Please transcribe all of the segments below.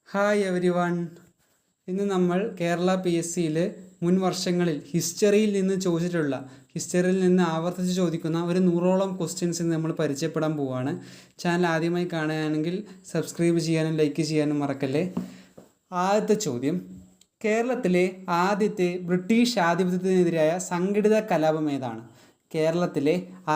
Hi every one. ഇന്ന് നമ്മൾ Kerala P S സിയിൽ മുൻ വർഷങ്ങളിൽ ഹിസ്റ്ററിയിൽ നിന്ന് ആവർത്തിച്ച് ചോദിക്കുന്ന ഒരു 100ഓളം ക്വസ്റ്റ്യൻസ് ഇന്ന് നമ്മൾ പരിചയപ്പെടാൻ പോവുകയാണ്. ചാനൽ ആദ്യമായി കാണുകയാണെങ്കിൽ സബ്സ്ക്രൈബ് ചെയ്യാനും ലൈക്ക് ചെയ്യാനും മറക്കല്ലേ. ആദ്യത്തെ ചോദ്യം: കേരളത്തിലെ ആദ്യത്തെ ബ്രിട്ടീഷ് ആധിപത്യത്തിനെതിരായ സംഘടിത കലാപം ഏതാണ്? കേരളത്തിലെ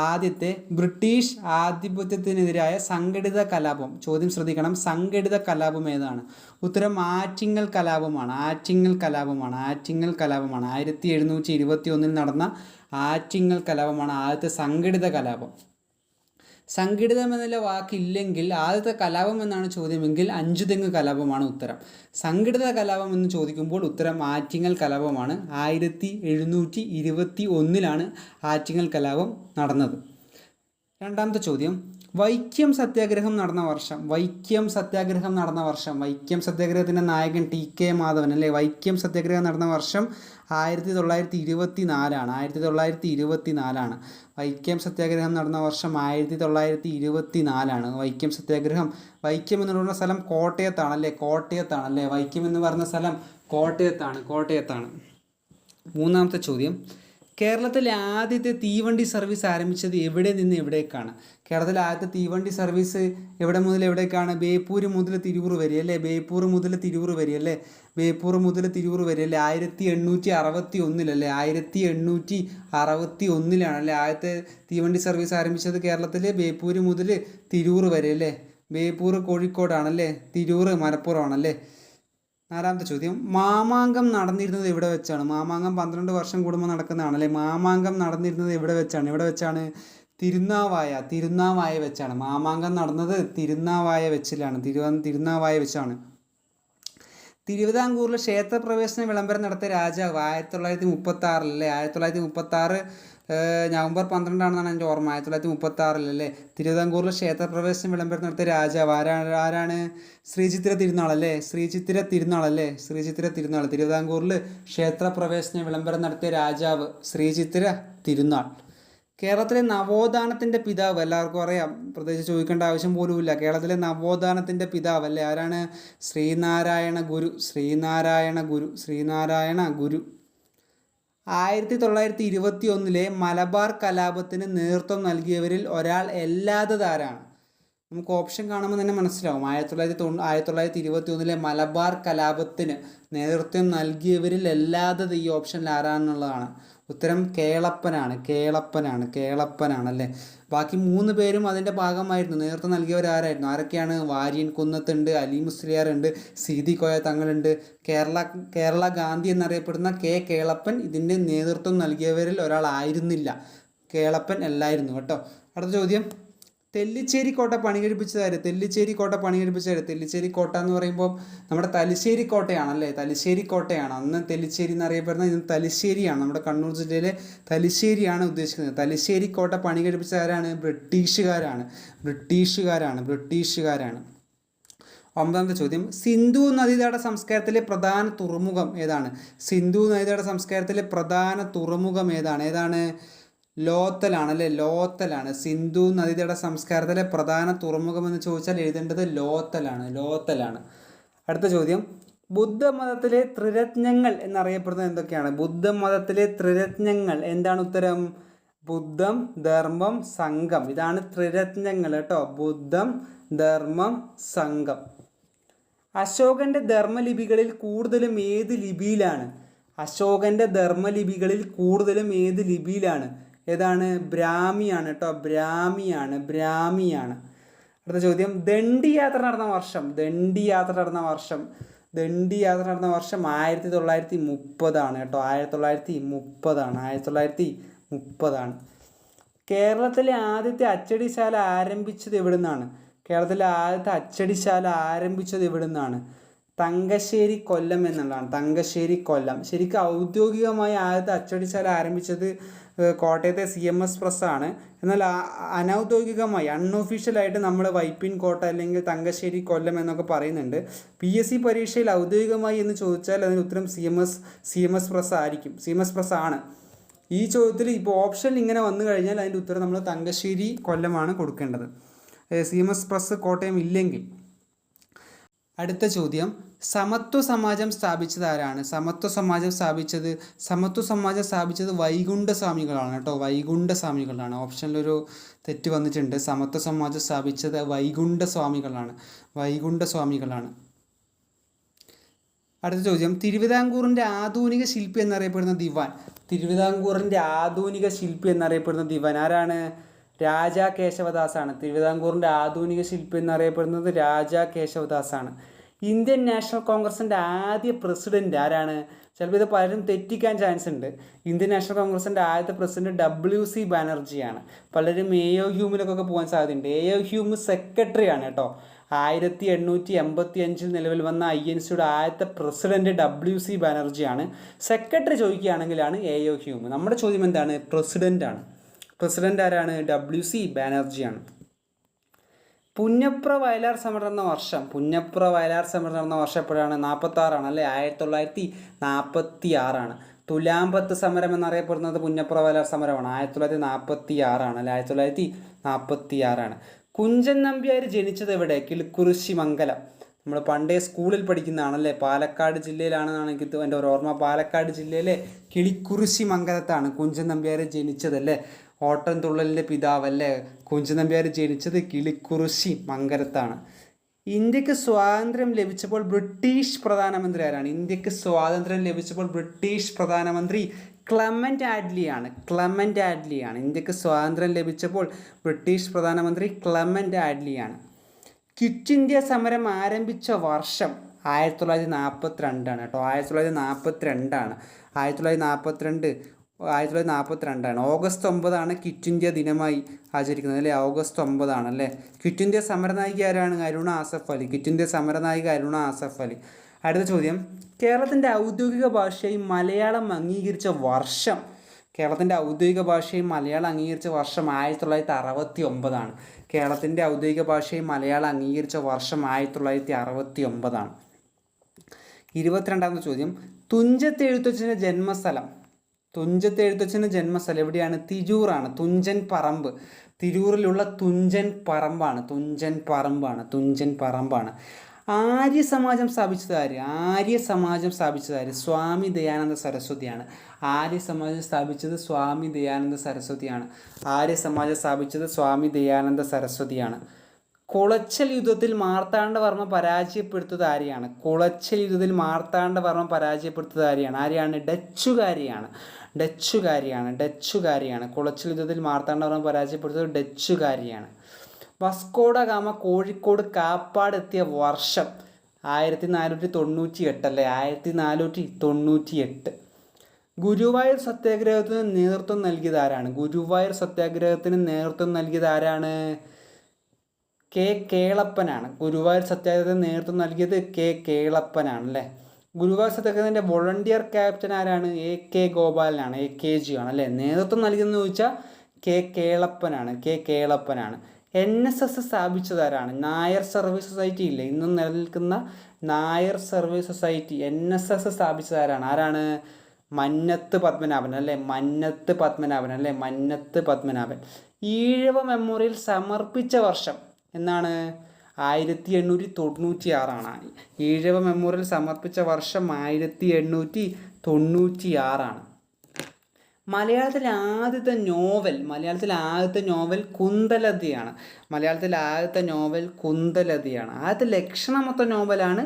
ആദ്യത്തെ ബ്രിട്ടീഷ് ആധിപത്യത്തിനെതിരായ സംഘടിത കലാപം. ചോദ്യം ശ്രദ്ധിക്കണം, സംഘടിത കലാപം ഏതാണ്? ഉത്തരം ആറ്റിങ്ങൽ കലാപമാണ്. 1721 നടന്ന ആറ്റിങ്ങൽ കലാപമാണ് ആദ്യത്തെ സംഘടിത കലാപം. സംഘടിതം എന്നുള്ള വാക്കില്ലെങ്കിൽ ആദ്യത്തെ കലാപം എന്നാണ് ചോദ്യമെങ്കിൽ അഞ്ചുതെങ്ങ് കലാപമാണ് ഉത്തരം. സംഘടിത കലാപം എന്ന് ചോദിക്കുമ്പോൾ ഉത്തരം ആറ്റിങ്ങൽ കലാപമാണ്. 1721 ആറ്റിങ്ങൽ കലാപം നടന്നത്. രണ്ടാമത്തെ ചോദ്യം: വൈക്കം സത്യാഗ്രഹം നടന്ന വർഷം. വൈക്കം സത്യാഗ്രഹത്തിൻ്റെ നായകൻ TK മാധവൻ അല്ലേ. വൈക്കം സത്യാഗ്രഹം നടന്ന വർഷം 1924 വൈക്കം സത്യാഗ്രഹം നടന്ന വർഷം 1924. വൈക്കം എന്ന് പറയുന്ന സ്ഥലം കോട്ടയത്താണല്ലേ. വൈക്കം എന്ന് പറഞ്ഞ സ്ഥലം കോട്ടയത്താണ്. മൂന്നാമത്തെ ചോദ്യം: കേരളത്തിലെ ആദ്യത്തെ തീവണ്ടി സർവീസ് ആരംഭിച്ചത് എവിടെ നിന്ന് എവിടേക്കാണ്? കേരളത്തിലെ ആദ്യത്തെ തീവണ്ടി സർവീസ് എവിടെ മുതൽ എവിടേക്കാണ്? ബേപ്പൂർ മുതൽ തിരൂർ വരെ അല്ലേ. 1861 ആദ്യത്തെ തീവണ്ടി സർവീസ് ആരംഭിച്ചത് കേരളത്തിൽ ബേപ്പൂർ മുതൽ തിരൂർ വരെ അല്ലേ. ബേപ്പൂർ കോഴിക്കോടാണല്ലേ, തിരൂർ മലപ്പുറമാണല്ലേ. നാലാമത്തെ ചോദ്യം: മാമാങ്കം നടന്നിരുന്നത് എവിടെ വെച്ചാണ്? മാമാങ്കം 12 വർഷം കൂടുമ്പോൾ നടക്കുന്നതാണല്ലേ. മാമാങ്കം നടന്നിരുന്നത് എവിടെ വെച്ചാണ്? തിരുനാവായ വെച്ചാണ്. മാമാങ്കം നടന്നത് തിരുനാവായ വെച്ചാണ്. തിരുവിതാംകൂറിലെ ക്ഷേത്രപ്രവേശന വിളംബരം നടത്തിയ രാജാവ് 1936 നവംബർ 12 എൻ്റെ ഓർമ്മ. 1936 തിരുവിതാംകൂറിലെ ക്ഷേത്രപ്രവേശന വിളംബരം നടത്തിയ രാജാവ് ആരാണ്? ശ്രീചിത്തിര തിരുനാൾ. തിരുവിതാംകൂറിൽ ക്ഷേത്രപ്രവേശന വിളംബരം നടത്തിയ രാജാവ് ശ്രീചിത്തിര തിരുനാൾ. കേരളത്തിലെ നവോത്ഥാനത്തിൻ്റെ പിതാവ് എല്ലാവർക്കും അറിയാം, പ്രത്യേകിച്ച് ചോദിക്കേണ്ട ആവശ്യം പോലുമില്ല. കേരളത്തിലെ നവോത്ഥാനത്തിൻ്റെ പിതാവ് അല്ലേ, ആരാണ്? ശ്രീനാരായണ ഗുരു. 1921 മലബാർ കലാപത്തിന് നേതൃത്വം നൽകിയവരിൽ ഒരാൾ അല്ലാത്തതാരാണ്? നമുക്ക് ഓപ്ഷൻ കാണുമ്പോൾ തന്നെ മനസ്സിലാവും. 1921 മലബാർ കലാപത്തിന് നേതൃത്വം നൽകിയവരിൽ അല്ലാത്തത് ഈ ഓപ്ഷനിൽ ആരാണെന്നുള്ളതാണ്. ഉത്തരം കേളപ്പനാണല്ലേ. ബാക്കി 3 പേരും അതിൻ്റെ ഭാഗമായിരുന്നു. നേതൃത്വം നൽകിയവരാരായിരുന്നു? ആരൊക്കെയാണ്? വാര്യൻ കുന്നത്തുണ്ട്, അലി മുസ്ലിയാറുണ്ട്, സീതി കോയ തങ്ങളുണ്ട്. കേരള ഗാന്ധി എന്നറിയപ്പെടുന്ന കേളപ്പൻ ഇതിൻ്റെ നേതൃത്വം നൽകിയവരിൽ ഒരാളായിരുന്നില്ല. കേളപ്പൻ അല്ലായിരുന്നു കേട്ടോ. അടുത്ത ചോദ്യം: തെല്ലിശ്ശേരി കോട്ട പണികഴിപ്പിച്ചതാര്? തെല്ലിശ്ശേരി കോട്ട എന്ന് പറയുമ്പോൾ നമ്മുടെ തലശ്ശേരി കോട്ടയാണല്ലേ. അന്ന് തെല്ലിശ്ശേരി എന്നറിയപ്പെടുന്ന ഇന്ന് തലശ്ശേരിയാണ്. നമ്മുടെ കണ്ണൂർ ജില്ലയിലെ തലശ്ശേരിയാണ് ഉദ്ദേശിക്കുന്നത്. തലശ്ശേരി കോട്ട പണികഴിപ്പിച്ച ആരാണ്? ബ്രിട്ടീഷുകാരാണ്. ഒമ്പതാമത്തെ ചോദ്യം: സിന്ധു നദീതട സംസ്കാരത്തിലെ പ്രധാന തുറമുഖം ഏതാണ്? ഏതാണ്? ലോത്തലാണ്. സിന്ധു നദീതട സംസ്കാരത്തിലെ പ്രധാന തുറമുഖം എന്ന് ചോദിച്ചാൽ എഴുതേണ്ടത് ലോത്തലാണ്. അടുത്ത ചോദ്യം: ബുദ്ധമതത്തിലെ ത്രിരത്നങ്ങൾ എന്നറിയപ്പെടുന്നത് എന്തൊക്കെയാണ്? എന്താണ് ഉത്തരം? ബുദ്ധം, ധർമ്മം, സംഘം. ഇതാണ് ത്രിരത്നങ്ങൾ കേട്ടോ. ബുദ്ധം, ധർമ്മം, സംഘം. അശോകന്റെ ധർമ്മലിപികളിൽ കൂടുതലും ഏത് ലിപിയിലാണ്? ഏതാണ്? ബ്രാഹ്മിയാണ് കേട്ടോ. ബ്രാഹ്മിയാണ്. അടുത്ത ചോദ്യം: ദണ്ഡി യാത്ര നടന്ന വർഷം. 1930 കേട്ടോ. 1930. കേരളത്തിലെ ആദ്യത്തെ അച്ചടിശാല ആരംഭിച്ചത് എവിടുന്നാണ്? തങ്കശ്ശേരി കൊല്ലം എന്നുള്ളതാണ്. ശരിക്കും ഔദ്യോഗികമായി ആദ്യത്തെ അച്ചടിശാല ആരംഭിച്ചത് കോട്ടയത്തെ CMS പ്രസ് ആണ്. എന്നാൽ അനൗദ്യോഗികമായി അൺഒഫീഷ്യലായിട്ട് നമ്മൾ വൈപ്പിൻ കോട്ട അല്ലെങ്കിൽ തങ്കശ്ശേരി കൊല്ലം എന്നൊക്കെ പറയുന്നുണ്ട്. PSC പരീക്ഷയിൽ ഔദ്യോഗികമായി എന്ന് ചോദിച്ചാൽ അതിന് ഉത്തരം CMS പ്രസ് ആണ്. ഈ ചോദ്യത്തിൽ ഇപ്പോൾ ഓപ്ഷൻ ഇങ്ങനെ വന്നു കഴിഞ്ഞാൽ അതിൻ്റെ ഉത്തരം നമ്മൾ തങ്കശ്ശേരി കൊല്ലമാണ് കൊടുക്കേണ്ടത്. CMS പ്രസ് കോട്ടയം ഇല്ലെങ്കിൽ. അടുത്ത ചോദ്യം, സമത്വ സമാജം സ്ഥാപിച്ചത് ആരാണ്? സമത്വ സമാജം സ്ഥാപിച്ചത് വൈകുണ്ഠ സ്വാമികളാണ് കേട്ടോ. വൈകുണ്ഠ സ്വാമികളാണ്. ഓപ്ഷനിലൊരു തെറ്റ് വന്നിട്ടുണ്ട്. സമത്വ സമാജം സ്ഥാപിച്ചത് വൈകുണ്ഠ സ്വാമികളാണ്. അടുത്ത ചോദ്യം, തിരുവിതാംകൂറിൻ്റെ ആധുനിക ശില്പി എന്നറിയപ്പെടുന്ന ദിവാൻ ആരാണ്? രാജാ കേശവദാസാണ്. തിരുവിതാംകൂറിൻ്റെ ആധുനിക ശില്പി എന്നറിയപ്പെടുന്നത് രാജാ കേശവദാസാണ്. ഇന്ത്യൻ നാഷണൽ കോൺഗ്രസിൻ്റെ ആദ്യ പ്രസിഡന്റ് ആരാണ്? ചിലപ്പോൾ ഇത് പലരും തെറ്റിക്കാൻ ചാൻസ് ഉണ്ട്. ഇന്ത്യൻ നാഷണൽ കോൺഗ്രസിൻ്റെ ആദ്യത്തെ പ്രസിഡന്റ് WC ബാനർജിയാണ്. പലരും AO ഹ്യൂമിലൊക്കെ പോകാൻ സാധ്യതയുണ്ട്. AO ഹ്യൂം സെക്രട്ടറി ആണ് കേട്ടോ. 1885 നിലവിൽ വന്ന INCയുടെ ആദ്യത്തെ പ്രസിഡന്റ് WC ബാനർജിയാണ്. സെക്രട്ടറി ചോദിക്കുകയാണെങ്കിലാണ് AO ഹ്യൂം. നമ്മുടെ ചോദ്യം എന്താണ്? പ്രസിഡന്റ് ആണ്. പ്രസിഡന്റ് ആരാണ്? WC ബാനർജിയാണ്. പുന്നപ്ര വയലാർ സമരം നടന്ന വർഷം എപ്പോഴാണ്? 46 അല്ലേ? 1946. തുലാമ്പത്ത് സമരം എന്നറിയപ്പെടുന്നത് പുന്നപ്ര വയലാർ സമരമാണ്. 1946 അല്ലേ? 1946. കുഞ്ചൻ നമ്പ്യാർ ജനിച്ചത് എവിടെ? കിളിക്കുറിശി മംഗലം. നമ്മൾ പണ്ടേ സ്കൂളിൽ പഠിക്കുന്നതാണല്ലേ. പാലക്കാട് ജില്ലയിലാണെന്നാണ് എനിക്ക് എൻ്റെ ഒരു ഓർമ്മ. പാലക്കാട് ജില്ലയിലെ കിളിക്കുറിശി മംഗലത്താണ് കുഞ്ചൻ നമ്പ്യാർ ജനിച്ചതല്ലേ. ഓട്ടൻതുള്ളലിൻ്റെ പിതാവല്ലേ കുഞ്ചൻ നമ്പ്യാർ ജനിച്ചത് കിളിക്കുറിശി മംഗലത്താണ്. ഇന്ത്യക്ക് സ്വാതന്ത്ര്യം ലഭിച്ചപ്പോൾ ബ്രിട്ടീഷ് പ്രധാനമന്ത്രി ആരാണ്? ഇന്ത്യക്ക് സ്വാതന്ത്ര്യം ലഭിച്ചപ്പോൾ ബ്രിട്ടീഷ് പ്രധാനമന്ത്രി ക്ലെമന്റ് ആറ്റ്ലിയാണ്. ഇന്ത്യക്ക് സ്വാതന്ത്ര്യം ലഭിച്ചപ്പോൾ ബ്രിട്ടീഷ് പ്രധാനമന്ത്രി ക്ലെമന്റ് ആറ്റ്ലിയാണ്. ക്വിറ്റ് ഇന്ത്യ സമരം ആരംഭിച്ച വർഷം 1942 കേട്ടോ. 1942. ഓഗസ്റ്റ് 9 ക്വിറ്റ് ഇന്ത്യ ദിനമായി ആചരിക്കുന്നത് അല്ലേ. ഓഗസ്റ്റ് 9 അല്ലേ. ക്വിറ്റ് ഇന്ത്യ സമരനായിക ആരാണ്? അരുണ ആസഫ് അലി. അടുത്ത ചോദ്യം, കേരളത്തിൻ്റെ ഔദ്യോഗിക ഭാഷയായി മലയാളം അംഗീകരിച്ച വർഷം? 1969. കേരളത്തിൻ്റെ ഔദ്യോഗിക ഭാഷയായി മലയാളം അംഗീകരിച്ച വർഷം 1969. 22ാമത്തെ ചോദ്യം, തുഞ്ചത്ത് എഴുത്തച്ഛൻ്റെ ജന്മസ്ഥലം എവിടെയാണ്? തിരൂറാണ്. തുഞ്ചൻ പറമ്പ്. തിരൂരിലുള്ള തുഞ്ചൻ പറമ്പാണ്. ആര്യ സമാജം സ്ഥാപിച്ചത് ആര്? സ്വാമി ദയാനന്ദ സരസ്വതിയാണ്. ആര്യ സമാജം സ്ഥാപിച്ചത് സ്വാമി ദയാനന്ദ സരസ്വതിയാണ്. കുളച്ചൽ യുദ്ധത്തിൽ മാർത്താണ്ഡവർമ്മ പരാജയപ്പെടുത്തത് ആരെയാണ്? ആരെയാണ്? ഡച്ചുകാരിയാണ്. കുളച്ചൽ യുദ്ധത്തിൽ മാർത്താണ്ഡവർമ്മ പരാജയപ്പെടുത്തത് ഡച്ചുകാരിയാണ്. വസ്കോഡ ഗാമ കോഴിക്കോട് കാപ്പാട് എത്തിയ വർഷം 1498 അല്ലേ. 1498. ഗുരുവായൂർ സത്യാഗ്രഹത്തിന് നേതൃത്വം നൽകിയത് ആരാണ്? കെ കേളപ്പനാണ്. ഗുരുവായൂർ സത്യാഗ്രഹത്തിന് നേതൃത്വം നൽകിയത് കെ കേളപ്പനാണ് അല്ലേ. ഗുരുവായൂർ സത്യാഗ്രഹത്തിൻ്റെ വോളണ്ടിയർ ക്യാപ്റ്റൻ ആരാണ്? AK ഗോപാലനാണ്. AKG ആണ് അല്ലേ. നേതൃത്വം നൽകിയതെന്ന് ചോദിച്ചാൽ കെ കേളപ്പനാണ്. NSS സ്ഥാപിച്ചത് ആരാണ്? നായർ സർവീസ് സൊസൈറ്റി ഇല്ലേ, ഇന്നും നിലനിൽക്കുന്ന നായർ സർവീസ് സൊസൈറ്റി. NSS സ്ഥാപിച്ചത് ആരാണ്? മന്നത്ത് പത്മനാഭൻ അല്ലേ. ഈഴവ മെമ്മോറിയൽ സമർപ്പിച്ച വർഷം എന്നാണ്? 1896. ഈഴവ മെമ്മോറിയൽ സമർപ്പിച്ച വർഷം 1896. മലയാളത്തിലെ ആദ്യത്തെ നോവൽ കുന്തലതയാണ്. ആദ്യത്തെ ലക്ഷണമൊത്ത നോവലാണ്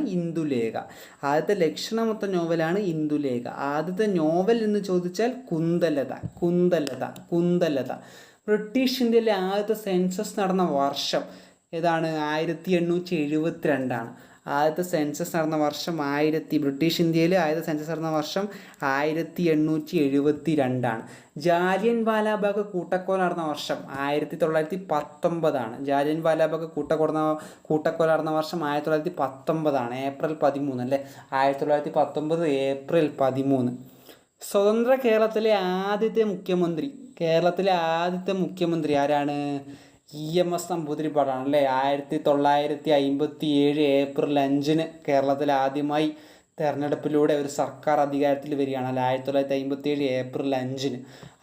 ഇന്ദുലേഖ. ആദ്യത്തെ നോവൽ എന്ന് ചോദിച്ചാൽ കുന്തലത. ബ്രിട്ടീഷ് ഇന്ത്യയിലെ ആദ്യത്തെ സെൻസസ് നടന്ന വർഷം ഏതാണ്? 1872. ആദ്യത്തെ സെൻസസ് നടന്ന വർഷം ബ്രിട്ടീഷ് ഇന്ത്യയിൽ ആദ്യത്തെ സെൻസസ് നടന്ന വർഷം 1872. ജാലിയൻ വാലാബാഗ് കൂട്ടക്കൊല നടന്ന വർഷം 1919. ജാലിയൻ വാലാബാഗ് കൂട്ടക്കൊല നടന്ന വർഷം 1919. ഏപ്രിൽ 13 അല്ലേ. 1919 ഏപ്രിൽ 13. സ്വതന്ത്ര കേരളത്തിലെ ആദ്യത്തെ മുഖ്യമന്ത്രി ആരാണ്? EMS നമ്പൂതിരിപ്പാടാണ് അല്ലേ. 1957 ഏപ്രിൽ 5 കേരളത്തിൽ ആദ്യമായി തെരഞ്ഞെടുപ്പിലൂടെ ഒരു സർക്കാർ അധികാരത്തിൽ വരികയാണ്. അല്ല 1957 ഏപ്രിൽ 5-ന്.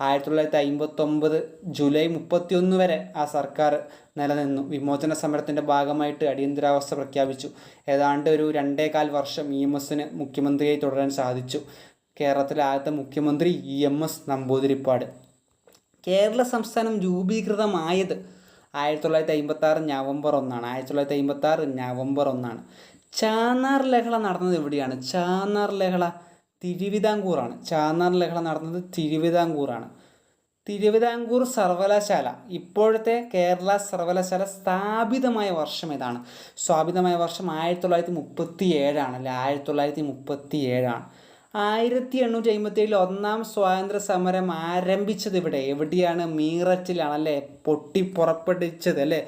1959 ജൂലൈ 31 വരെ ആ സർക്കാർ നിലനിന്നു. വിമോചന സമരത്തിൻ്റെ ഭാഗമായിട്ട് അടിയന്തരാവസ്ഥ പ്രഖ്യാപിച്ചു. ഏതാണ്ട് ഒരു 2.25 വർഷം EMSന് മുഖ്യമന്ത്രിയായി തുടരാൻ സാധിച്ചു. കേരളത്തിലെ ആദ്യത്തെ മുഖ്യമന്ത്രി EMS നമ്പൂതിരിപ്പാട്. കേരള സംസ്ഥാനം രൂപീകൃതമായത് 1956 നവംബർ 1-ആണ്. 1956 നവംബർ 1-ആണ്. ചാന്നാർ ലഹള നടന്നത് എവിടെയാണ്? ചാന്നാർ ലഹള തിരുവിതാംകൂറാണ്. ചാന്നാർ ലഹള നടന്നത് തിരുവിതാംകൂറാണ്. തിരുവിതാംകൂർ സർവകലാശാല, ഇപ്പോഴത്തെ കേരള സർവകലാശാല സ്ഥാപിതമായ വർഷം ഏതാണ്? സ്ഥാപിതമായ വർഷം 1937-ആണ്. അല്ലെ 1937-ആണ്. 1857 ഒന്നാം സ്വാതന്ത്ര്യ സമരം ആരംഭിച്ചത് എവിടെയാണ്? മീററ്റിലാണ്. അല്ലേ പൊട്ടിപ്പുറപ്പെടിച്ചത്. അല്ലേ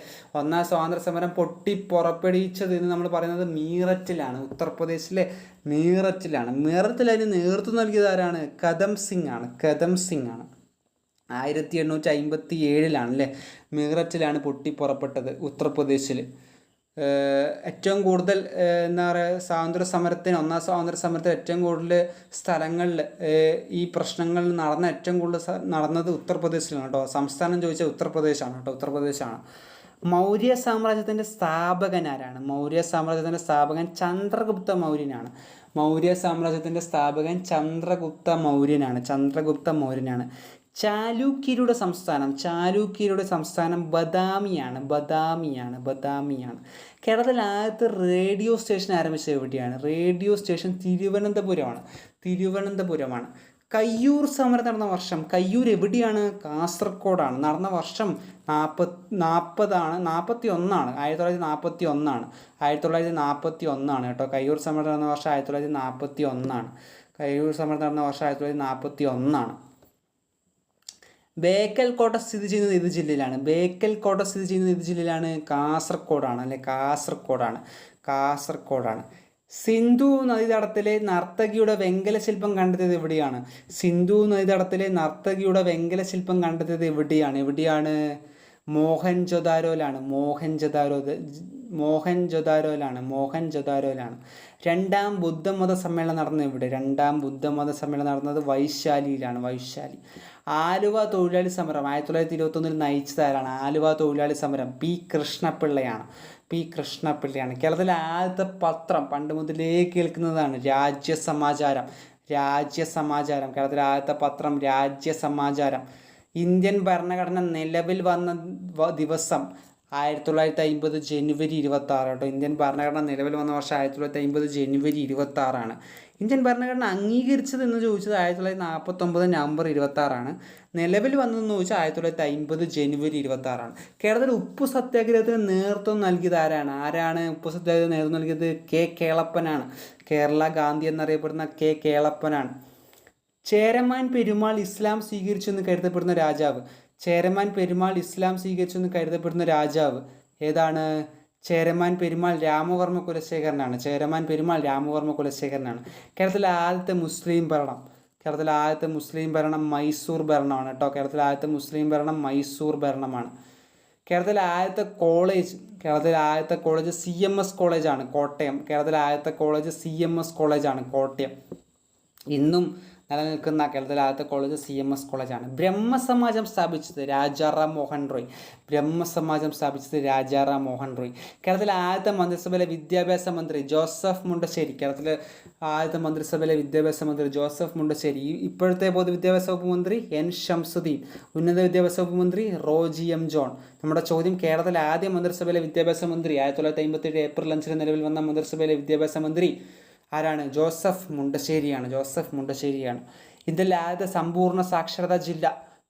ഒന്നാം സ്വാതന്ത്ര്യ സമരം പൊട്ടിപ്പുറപ്പെടിച്ചത് എന്ന് നമ്മൾ പറയുന്നത് മീററ്റിലാണ്, ഉത്തർപ്രദേശിലെ മീററ്റിലാണ്. മീററ്റിൽ അതിന് നേതൃത്വം നൽകിയത് ആരാണ്? കദം സിംഗ് ആണ്. കദം സിംഗ് ആണ്. 1857-ലാണ് അല്ലേ മീററ്റിലാണ് പൊട്ടിപ്പുറപ്പെട്ടത്, ഉത്തർപ്രദേശിൽ. ഏറ്റവും കൂടുതൽ എന്താ പറയുക ഒന്നാം സ്വാതന്ത്ര്യ സമരത്തിൽ ഏറ്റവും കൂടുതൽ സ്ഥലങ്ങളിൽ ഈ പ്രശ്നങ്ങൾ ഏറ്റവും കൂടുതൽ നടന്നത് ഉത്തർപ്രദേശിലാണ് കേട്ടോ. സംസ്ഥാനം ചോദിച്ചാൽ ഉത്തർപ്രദേശാണ് കേട്ടോ, ഉത്തർപ്രദേശാണ്. മൗര്യ സാമ്രാജ്യത്തിൻ്റെ സ്ഥാപകൻ ആരാണ്? മൗര്യ സാമ്രാജ്യത്തിൻ്റെ സ്ഥാപകൻ ചന്ദ്രഗുപ്ത മൗര്യനാണ്. മൗര്യ സാമ്രാജ്യത്തിൻ്റെ സ്ഥാപകൻ ചന്ദ്രഗുപ്ത മൗര്യനാണ്. ചാലൂക്യരുടെ സംസ്ഥാനം ബദാമിയാണ്. കേരളത്തിൽ ആദ്യത്തെ റേഡിയോ സ്റ്റേഷൻ ആരംഭിച്ചത് എവിടെയാണ്? Radio station തിരുവനന്തപുരമാണ്. കയ്യൂർ സമരം നടന്ന വർഷം? കയ്യൂർ എവിടെയാണ്? കാസർഗോഡാണ്. നടന്ന വർഷം 1941-ആണ്. 1941-ആണ് കേട്ടോ. കയ്യൂർ സമരം നടന്ന വർഷം 1941-ആണ്. ബേക്കൽ കോട്ട സ്ഥിതി ചെയ്യുന്നത് ഏത് ജില്ലയിലാണ്? കാസർഗോഡാണ്. അല്ലെ കാസർഗോഡാണ്. സിന്ധു നദീതടത്തിലെ നർത്തകിയുടെ വെങ്കല ശില്പം കണ്ടെത്തിയത് എവിടെയാണ്? എവിടെയാണ്? മോഹൻജൊദാരോയിലാണ്. രണ്ടാം ബുദ്ധമത സമ്മേളനം നടന്നത് എവിടെ? നടന്നത് വൈശാലിയിലാണ്. ആലുവ തൊഴിലാളി സമരം 1921 നയിച്ചതാരാണ്? ആലുവ തൊഴിലാളി സമരം പി കൃഷ്ണപിള്ളയാണ്. കേരളത്തിലെ ആദ്യത്തെ പത്രം പണ്ട് മുതലേ കേൾക്കുന്നതാണ് രാജ്യസമാചാരം. കേരളത്തിലെ ആദ്യത്തെ പത്രം രാജ്യസമാചാരം. ഇന്ത്യൻ ഭരണഘടന നിലവിൽ വന്ന ദിവസം 1950 ജനുവരി 26 കേട്ടോ. ഇന്ത്യൻ ഭരണഘടന നിലവിൽ വന്ന വർഷം 1950 ജനുവരി 26-ആണ്. ഇന്ത്യൻ ഭരണഘടന അംഗീകരിച്ചത് എന്ന് ചോദിച്ചത് 1949 നവംബർ 26-ആണ്. നിലവിൽ വന്നതെന്ന് ചോദിച്ചാൽ 1950 ജനുവരി 26-ആണ്. കേരളത്തിൽ ഉപ്പു സത്യാഗ്രഹത്തിന് നേതൃത്വം നൽകിയത് ആരാണ്? ഉപ്പു സത്യാഗ്രഹത്തിന് നേതൃത്വം നൽകിയത് കെ കേളപ്പനാണ്. കേരള ഗാന്ധി എന്നറിയപ്പെടുന്ന കെ കേളപ്പനാണ്. ചേരമാൻ പെരുമാൾ ഇസ്ലാം സ്വീകരിച്ചു എന്ന് കരുതപ്പെടുന്ന രാജാവ് ഏതാണ്? ചേരമാൻ പെരുമാൾ രാമവർമ്മ കുലശേഖരനാണ്. കേരളത്തിലെ ആദ്യത്തെ മുസ്ലിം ഭരണം മൈസൂർ ഭരണമാണ് കേട്ടോ. മൈസൂർ ഭരണമാണ്. കേരളത്തിലെ ആദ്യത്തെ കോളേജ് CMS കോളേജാണ്, കോട്ടയം. ഇന്നും നിലനിൽക്കുന്ന കേരളത്തിലെ ആദ്യത്തെ കോളേജ് CMS കോളേജാണ്. ബ്രഹ്മസമാജം സ്ഥാപിച്ചത് രാജാറാം മോഹൻ റോയ്. കേരളത്തിലെ ആദ്യത്തെ മന്ത്രിസഭയിലെ വിദ്യാഭ്യാസ മന്ത്രി ജോസഫ് മുണ്ടശ്ശേരി. ഇപ്പോഴത്തെ പൊതുവിദ്യാഭ്യാസ വകുപ്പ് മന്ത്രി N ഷംസുദ്ദീൻ. ഉന്നത വിദ്യാഭ്യാസ വകുപ്പ് മന്ത്രി റോജി M ജോൺ. നമ്മുടെ ചോദ്യം, കേരളത്തിലെ ആദ്യ മന്ത്രിസഭയിലെ വിദ്യാഭ്യാസ മന്ത്രി 1957 ഏപ്രിൽ 5-ന് നിലവിൽ വന്ന മന്ത്രിസഭയിലെ വിദ്യാഭ്യാസ മന്ത്രി ആരാണ്? ജോസഫ് മുണ്ടശ്ശേരിയാണ്. ഇന്ത്യയിലെ ആദ്യത്തെ സമ്പൂർണ്ണ സാക്ഷരതാ ജില്ല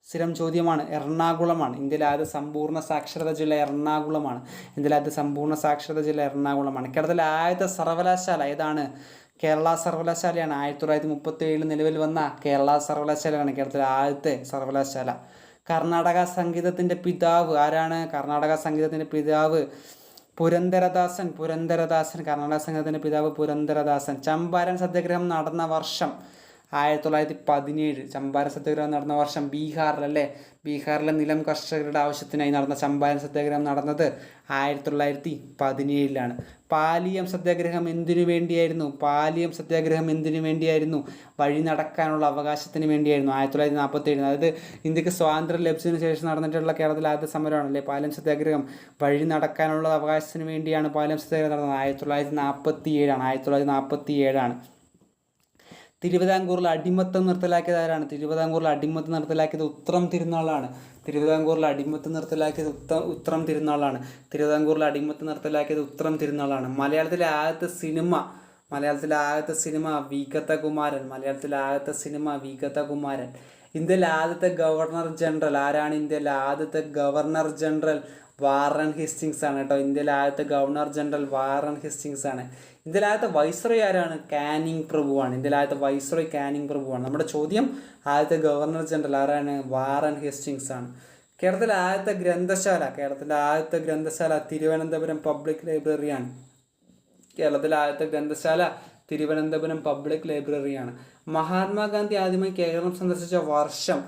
സ്ഥിരം ചോദ്യമാണ്, എറണാകുളമാണ്. ഇന്ത്യയിലെ ആദ്യത്തെ സമ്പൂർണ്ണ സാക്ഷരതാ ജില്ല എറണാകുളമാണ്. കേരളത്തിലെ ആദ്യത്തെ സർവകലാശാല ഏതാണ്? കേരള സർവകലാശാലയാണ്. 1937 നിലവിൽ വന്ന കേരള സർവകലാശാലയാണ് കേരളത്തിലെ ആദ്യത്തെ സർവകലാശാല. കർണാടക സംഗീതത്തിൻ്റെ പിതാവ് ആരാണ്? പുരന്ദരദാസൻ. കർണാടക സംഗീതത്തിൻ്റെ പിതാവ് പുരന്ദരദാസൻ. ചമ്പാരൻ സത്യാഗ്രഹം നടന്ന വർഷം 1917 ചമ്പാരൻ സത്യാഗ്രഹം നടന്ന വർഷം ബീഹാറിലല്ലേ, ബീഹാറിലെ നിലം കർഷകരുടെ ആവശ്യത്തിനായി നടന്ന ചമ്പാരൻ സത്യാഗ്രഹം നടന്നത് 1917 പാലിയം സത്യാഗ്രഹം എന്തിനു വേണ്ടിയായിരുന്നു? പാലിയം സത്യാഗ്രഹം എന്തിനു വേണ്ടിയായിരുന്നു? വഴി നടക്കാനുള്ള അവകാശത്തിന് വേണ്ടിയായിരുന്നു 1947. അതായത് ഇന്ത്യക്ക് സ്വാതന്ത്ര്യം ലഭിച്ചതിന് ശേഷം നടന്നിട്ടുള്ള കേരളത്തിലെ ആദ്യത്തെ സമരമാണല്ലേ പാലിയം സത്യാഗ്രഹം. വഴി നടക്കാനുള്ള അവകാശത്തിന് വേണ്ടിയാണ് പാലിയം സത്യാഗ്രഹം നടന്നത്. 1947. തിരുവിതാംകൂറിൽ അടിമത്തം നിർത്തലാക്കിയത് ആരാണ്? തിരുവിതാംകൂറിൽ അടിമത്തം നിർത്തലാക്കിയത് ഉത്രം തിരുനാളാണ്. തിരുവിതാംകൂറിൽ അടിമത്തം നിർത്തലാക്കിയത് ഉത്രം തിരുനാളാണ്. തിരുവിതാംകൂറിൽ അടിമത്തം നിർത്തലാക്കിയത് ഉത്രം തിരുനാളാണ്. മലയാളത്തിലെ ആദ്യത്തെ സിനിമ വിഗത കുമാരൻ. ഇന്ത്യയിലെ ആദ്യത്തെ ഗവർണർ ജനറൽ ആരാണ്? ഇന്ത്യയിലെ ആദ്യത്തെ ഗവർണർ ജനറൽ വാറൻ ഹേസ്റ്റിങ്സ് ആണ് കേട്ടോ. ഇന്ത്യയിലെ ആദ്യത്തെ ഗവർണർ ജനറൽ വാറൻ ഹേസ്റ്റിങ്സ് ആണ്. ഇന്ത്യയിലെ ആദ്യത്തെ വൈസ്രോയ് ആരാണ്? കാനിങ് പ്രഭുവാണ്. ഇന്ത്യയിലെ ആദ്യത്തെ വൈസ്രോയ് കാനിങ് പ്രഭുവാണ്. നമ്മുടെ ചോദ്യം ആദ്യത്തെ ഗവർണർ ജനറൽ ആരാണ്? വാറൻ ഹേസ്റ്റിങ്സ് ആണ്. കേരളത്തിലെ ആദ്യത്തെ ഗ്രന്ഥശാല തിരുവനന്തപുരം പബ്ലിക് ലൈബ്രറിയാണ്. തിരുവനന്തപുരം പബ്ലിക് ലൈബ്രറിയാണ്. മഹാത്മാഗാന്ധി ആദ്യമായി കേരളം സന്ദർശിച്ച വർഷം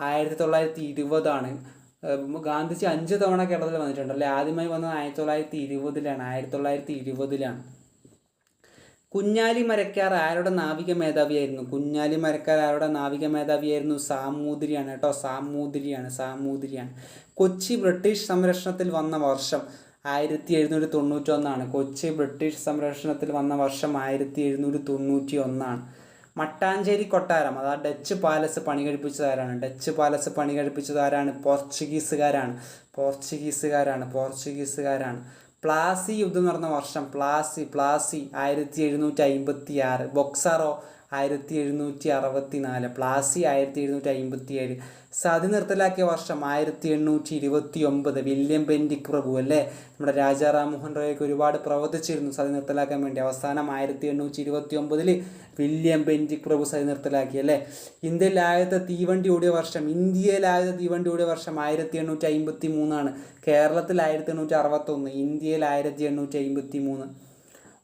1920 ഗാന്ധിജി 5 തവണ കേരളത്തിൽ വന്നിട്ടുണ്ട് അല്ലേ. ആദ്യമായി വന്നത് 1920. കുഞ്ഞാലി മരക്കാർ ആരുടെ നാവിക മേധാവിയായിരുന്നു? സാമൂതിരിയാണ് കേട്ടോ. സാമൂതിരിയാണ്. കൊച്ചി ബ്രിട്ടീഷ് സംരക്ഷണത്തിൽ വന്ന വർഷം 1791. കൊച്ചി ബ്രിട്ടീഷ് സംരക്ഷണത്തിൽ വന്ന വർഷം 1791. മട്ടാഞ്ചേരി കൊട്ടാരം അതാ ഡച്ച് പാലസ് പണി കഴിപ്പിച്ചതാരാണ്? പോർച്ചുഗീസുകാരാണ്. പ്ലാസി യുദ്ധം നടന്ന വർഷം? പ്ലാസി 1756. ബൊക്സാറോ 1764. പ്ലാസി 1757. സതി നിർത്തലാക്കിയ വർഷം 1829. വില്യം ബെന്റിക് പ്രഭു അല്ലേ, നമ്മുടെ രാജാ റാംമോഹൻ റോയ്ക്ക് ഒരുപാട് പ്രവർത്തിച്ചിരുന്നു സതി നിർത്തലാക്കാൻ വേണ്ടി. അവസാനം 1829 വില്യം ബെന്റിക് പ്രഭു സതി നിർത്തലാക്കി അല്ലേ. ഇന്ത്യയിൽ ആദ്യത്തെ തീവണ്ടി ഓടിയ വർഷം 1853. കേരളത്തിൽ 1861. ഇന്ത്യയിൽ 1853.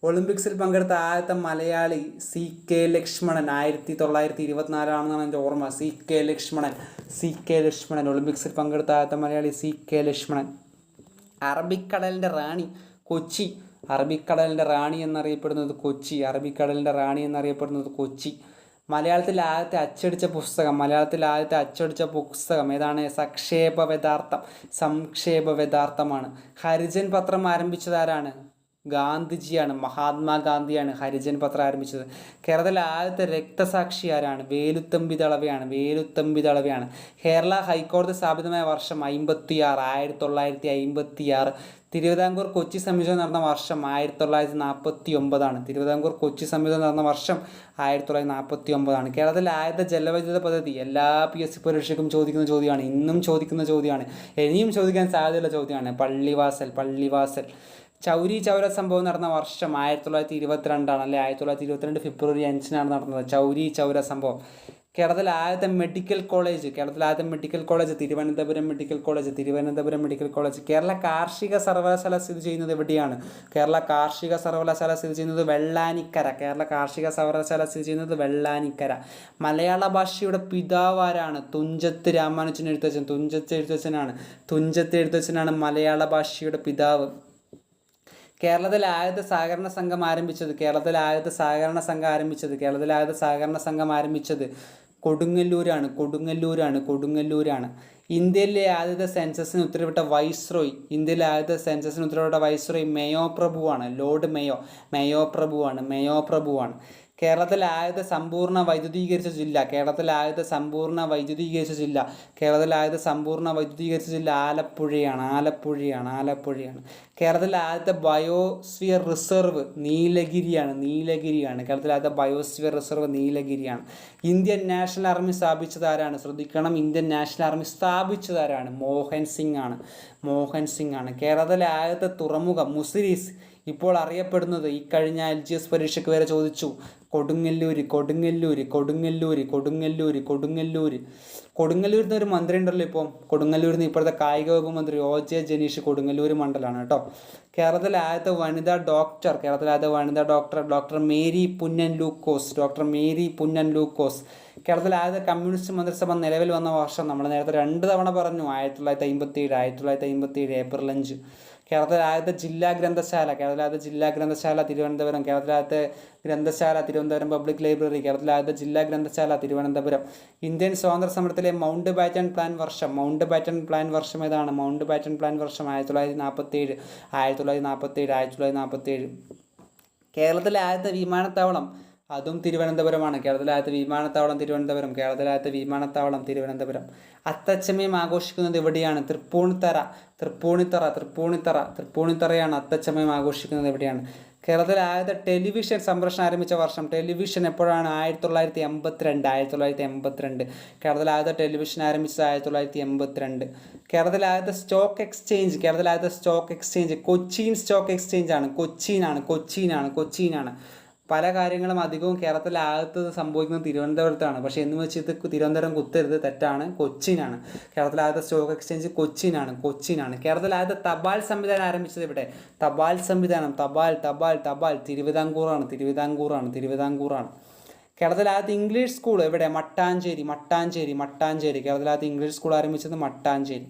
ഒളിമ്പിക്സിൽ പങ്കെടുത്ത ആദ്യത്തെ മലയാളി CK ലക്ഷ്മണൻ. 1924 എൻ്റെ ഓർമ്മ. CK ലക്ഷ്മണൻ ഒളിമ്പിക്സിൽ പങ്കെടുത്ത ആദ്യത്തെ മലയാളി CK ലക്ഷ്മണൻ. അറബിക്കടലിൻ്റെ റാണി കൊച്ചി. അറബിക്കടലിൻ്റെ റാണി എന്നറിയപ്പെടുന്നത് കൊച്ചി. മലയാളത്തിൽ ആദ്യത്തെ അച്ചടിച്ച പുസ്തകം ഏതാണ്? സംക്ഷേപവേദാർത്ഥമാണ്. ഹരിജൻ പത്രം ആരംഭിച്ചതാരാണ്? ഗാന്ധിജിയാണ്. മഹാത്മാഗാന്ധിയാണ് ഹരിജൻ പത്രം ആരംഭിച്ചത്. കേരളത്തിലെ ആദ്യത്തെ രക്തസാക്ഷി ആരാണ്? വേലുത്തമ്പി ദളവയാണ്. കേരള ഹൈക്കോടതി സ്ഥാപിതമായ വർഷം 1956. തിരുവിതാംകൂർ കൊച്ചി സംയോജനം നടന്ന വർഷം 1949. തിരുവിതാംകൂർ കൊച്ചി സംയോജനം നടന്ന വർഷം 1949. കേരളത്തിലെ ആദ്യത്തെ ജലവൈദ്യുത പദ്ധതി എല്ലാ PSC പരീക്ഷയ്ക്കും ചോദിക്കുന്ന ചോദ്യമാണ്. ഇന്നും ചോദിക്കുന്ന ചോദ്യമാണ്. ഇനിയും ചോദിക്കാൻ സാധ്യതയുള്ള ചോദ്യമാണ്. പള്ളിവാസൽ. ചൗരി ചൗര സംഭവം നടന്ന വർഷം 1922 അല്ലെ. 1922 ഫെബ്രുവരി 5 നടന്നത് ചൗരി ചൗര സംഭവം. കേരളത്തിലെ ആദ്യത്തെ medical college Thiruvananthapuram medical college. Kerala കാർഷിക സർവകലാശാല സ്ഥിതി ചെയ്യുന്നത് എവിടെയാണ്? വെള്ളാനിക്കര. മലയാള ഭാഷയുടെ പിതാവ് ആരാണ്? തുഞ്ചത്ത് രാമാനുജൻ എഴുത്തച്ഛനാണ് മലയാള ഭാഷയുടെ പിതാവ്. കേരളത്തിലെ ആദ്യത്തെ സഹകരണ സംഘം ആരംഭിച്ചത് കൊടുങ്ങല്ലൂരാണ്. ഇന്ത്യയിലെ ആദ്യത്തെ സെൻസസിന് ഉത്തരവിട്ട വൈസ്രോയ് മേയോ പ്രഭുവാണ്. ലോർഡ് മേയോ പ്രഭുവാണ്. കേരളത്തിലെ ആദ്യത്തെ സമ്പൂർണ്ണ വൈദ്യുതീകരിച്ച ജില്ല ആലപ്പുഴയാണ്. കേരളത്തിലെ ആദ്യത്തെ ബയോസ്ഫിയർ റിസർവ് നീലഗിരിയാണ്. കേരളത്തിലെ ആദ്യത്തെ ബയോസ്ഫിയർ റിസർവ് നീലഗിരിയാണ്. ഇന്ത്യൻ നാഷണൽ ആർമി സ്ഥാപിച്ചതാരാണ്? ശ്രദ്ധിക്കണം, ഇന്ത്യൻ നാഷണൽ ആർമി സ്ഥാപിച്ചതാരാണ്? മോഹൻ സിംഗ് ആണ്. കേരളത്തിലെ ആദ്യത്തെ തുറമുഖം മുസിരീസ് ഇപ്പോൾ അറിയപ്പെടുന്നത് ഈ കഴിഞ്ഞ LGS പരീക്ഷയ്ക്ക് വരെ ചോദിച്ചു കൊടുങ്ങല്ലൂർ കൊടുങ്ങല്ലൂർ കൊടുങ്ങല്ലൂർ കൊടുങ്ങല്ലൂർ കൊടുങ്ങല്ലൂർ കൊടുങ്ങല്ലൂരിൽ നിന്ന് ഒരു മന്ത്രി ഉണ്ടല്ലോ ഇപ്പം കൊടുങ്ങല്ലൂരിൽ നിന്ന് ഇപ്പോഴത്തെ കായിക വകുപ്പ് മന്ത്രി OJ ജനീഷ് കൊടുങ്ങല്ലൂർ മണ്ഡലമാണ് കേട്ടോ. കേരളത്തിലെ ആദ്യത്തെ വനിതാ ഡോക്ടർ ഡോക്ടർ മേരി പുന്നൻ ലൂക്കോസ് കേരളത്തിലെ ആദ്യത്തെ കമ്മ്യൂണിസ്റ്റ് മന്ത്രിസഭ നിലവിൽ വന്ന വർഷം നമ്മൾ നേരത്തെ 2 തവണ പറഞ്ഞു 1957 ഏപ്രിൽ 5. കേരളത്തിലെ ആദ്യത്തെ ജില്ലാ ഗ്രന്ഥശാല തിരുവനന്തപുരം. കേരളത്തിലെ ആദ്യത്തെ ഗ്രന്ഥശാല തിരുവനന്തപുരം പബ്ലിക് ലൈബ്രറി. കേരളത്തിലെ ആദ്യത്തെ ജില്ലാ ഗ്രന്ഥശാല തിരുവനന്തപുരം. ഇന്ത്യൻ സ്വാതന്ത്ര്യ സമരത്തിലെ മൗണ്ട് ബാറ്റൺ പ്ലാൻ വർഷം ഏതാണ്? മൗണ്ട് ബാറ്റൺ പ്ലാൻ വർഷം 1947. കേരളത്തിലെ ആദ്യത്തെ വിമാനത്താവളം അതും തിരുവനന്തപുരമാണ്. കേരളത്തിലെ ആദ്യത്തെ വിമാനത്താവളം തിരുവനന്തപുരം. അത്തച്ചമയം ആഘോഷിക്കുന്നത് എവിടെയാണ്? തൃപ്പൂണിത്തറയാണ് അത്തച്ചമയം ആഘോഷിക്കുന്നത് എവിടെയാണ്? കേരളത്തിലെ ആദ്യത്തെ ടെലിവിഷൻ സംപ്രേഷണം ആരംഭിച്ച വർഷം. ടെലിവിഷൻ എപ്പോഴാണ്? 1982. കേരളത്തിലെ ആദ്യത്തെ ടെലിവിഷൻ ആരംഭിച്ചത് 1982. കേരളത്തിലെ ആദ്യത്തെ stock exchange Cochin stock exchange ആണ്. കൊച്ചിനാണ്. പല കാര്യങ്ങളും അധികവും കേരളത്തിലെ ആദ്യത്തെ സംഭവിക്കുന്നത് തിരുവനന്തപുരത്താണ്. പക്ഷേ എന്ന് വെച്ചിട്ട് തിരുവനന്തപുരം കുത്തരുത്, തെറ്റാണ്. കൊച്ചിനാണ്. കേരളത്തിലെ ആദ്യത്തെ സ്റ്റോക്ക് എക്സ്ചേഞ്ച് കൊച്ചിനാണ്. കേരളത്തിലെ ആദ്യത്തെ തപാൽ സംവിധാനം ആരംഭിച്ചത് ഇവിടെ? തപാൽ തിരുവിതാംകൂറാണ്. കേരളത്തിലെ ആദ്യത്തെ ഇംഗ്ലീഷ് സ്കൂൾ എവിടെ? മട്ടാഞ്ചേരി. കേരളത്തിലെ ആദ്യത്തെ ഇംഗ്ലീഷ് സ്കൂൾ ആരംഭിച്ചത് മട്ടാഞ്ചേരി.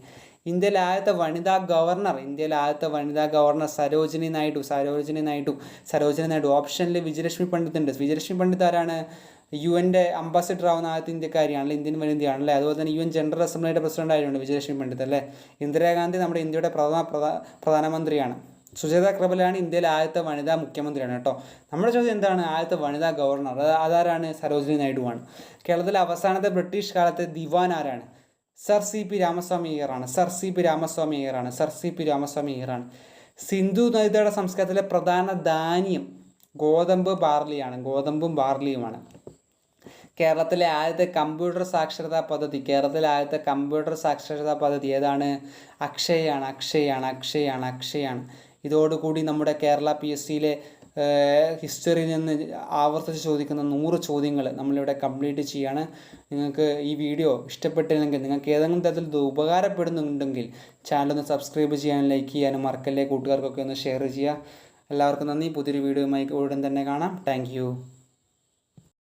ഇന്ത്യയിലെ ആദ്യത്തെ വനിതാ ഗവർണർ സരോജിനി നായിഡു. ഓപ്ഷനിൽ വിജയലക്ഷ്മി പണ്ഡിറ്റ് ഉണ്ട്. വിജയലക്ഷ്മി പണ്ഡിറ്റ് ആരാണ്? UN അംബാസിഡർ ആവുന്ന ആദ്യത്തെ ഇന്ത്യക്കാരിയാണല്ലേ, ഇന്ത്യൻ വനിതയാണല്ലേ. അതുപോലെ തന്നെ UN ജനറൽ അസംബ്ലിയുടെ പ്രസിഡന്റ് ആയിരുന്നു വിജയലക്ഷ്മി പണ്ഡിറ്റ് അല്ലേ. ഇന്ദിരാഗാന്ധി നമ്മുടെ ഇന്ത്യയുടെ പ്രധാനമന്ത്രിയാണ്. സുജാത കൃപലാണ് ഇന്ത്യയിലെ ആദ്യത്തെ വനിതാ മുഖ്യമന്ത്രിയാണ് കേട്ടോ. നമ്മുടെ ചോദ്യം എന്താണ്? ആദ്യത്തെ വനിതാ ഗവർണർ അതാരാണ്? സരോജിനി നായിഡുവാണ്. കേരളത്തിലെ അവസാനത്തെ ബ്രിട്ടീഷ് കാലത്തെ ദിവാൻ ആരാണ്? സർ സി പി രാമസ്വാമി അയ്യറാണ്. സിന്ധു നദിയുടെ സംസ്കാരത്തിലെ പ്രധാന ധാന്യം ഗോതമ്പും ബാർലിയുമാണ്. കേരളത്തിലെ ആദ്യത്തെ കമ്പ്യൂട്ടർ സാക്ഷരതാ പദ്ധതി ഏതാണ്? അക്ഷയാണ്. ഇതോടുകൂടി നമ്മുടെ കേരള PSCയിലെ ഹിസ്റ്ററിയിൽ നിന്ന് ആവർത്തിച്ച് ചോദിക്കുന്ന 100 ചോദ്യങ്ങൾ നമ്മളിവിടെ കംപ്ലീറ്റ് ചെയ്യാണ്. നിങ്ങൾക്ക് ഈ വീഡിയോ ഇഷ്ടപ്പെട്ടില്ലെങ്കിൽ, നിങ്ങൾക്ക് ഏതെങ്കിലും തരത്തിൽ ഇത് ഉപകാരപ്പെടുന്നുണ്ടെങ്കിൽ ചാനലൊന്ന് സബ്സ്ക്രൈബ് ചെയ്യാനും ലൈക്ക് ചെയ്യാനും മറക്കല്ലേ. കൂട്ടുകാർക്കൊക്കെ ഒന്ന് ഷെയർ ചെയ്യുക. എല്ലാവർക്കും നന്ദി. പുതിയൊരു വീഡിയോയുമായി ഉടൻ തന്നെ കാണാം. താങ്ക്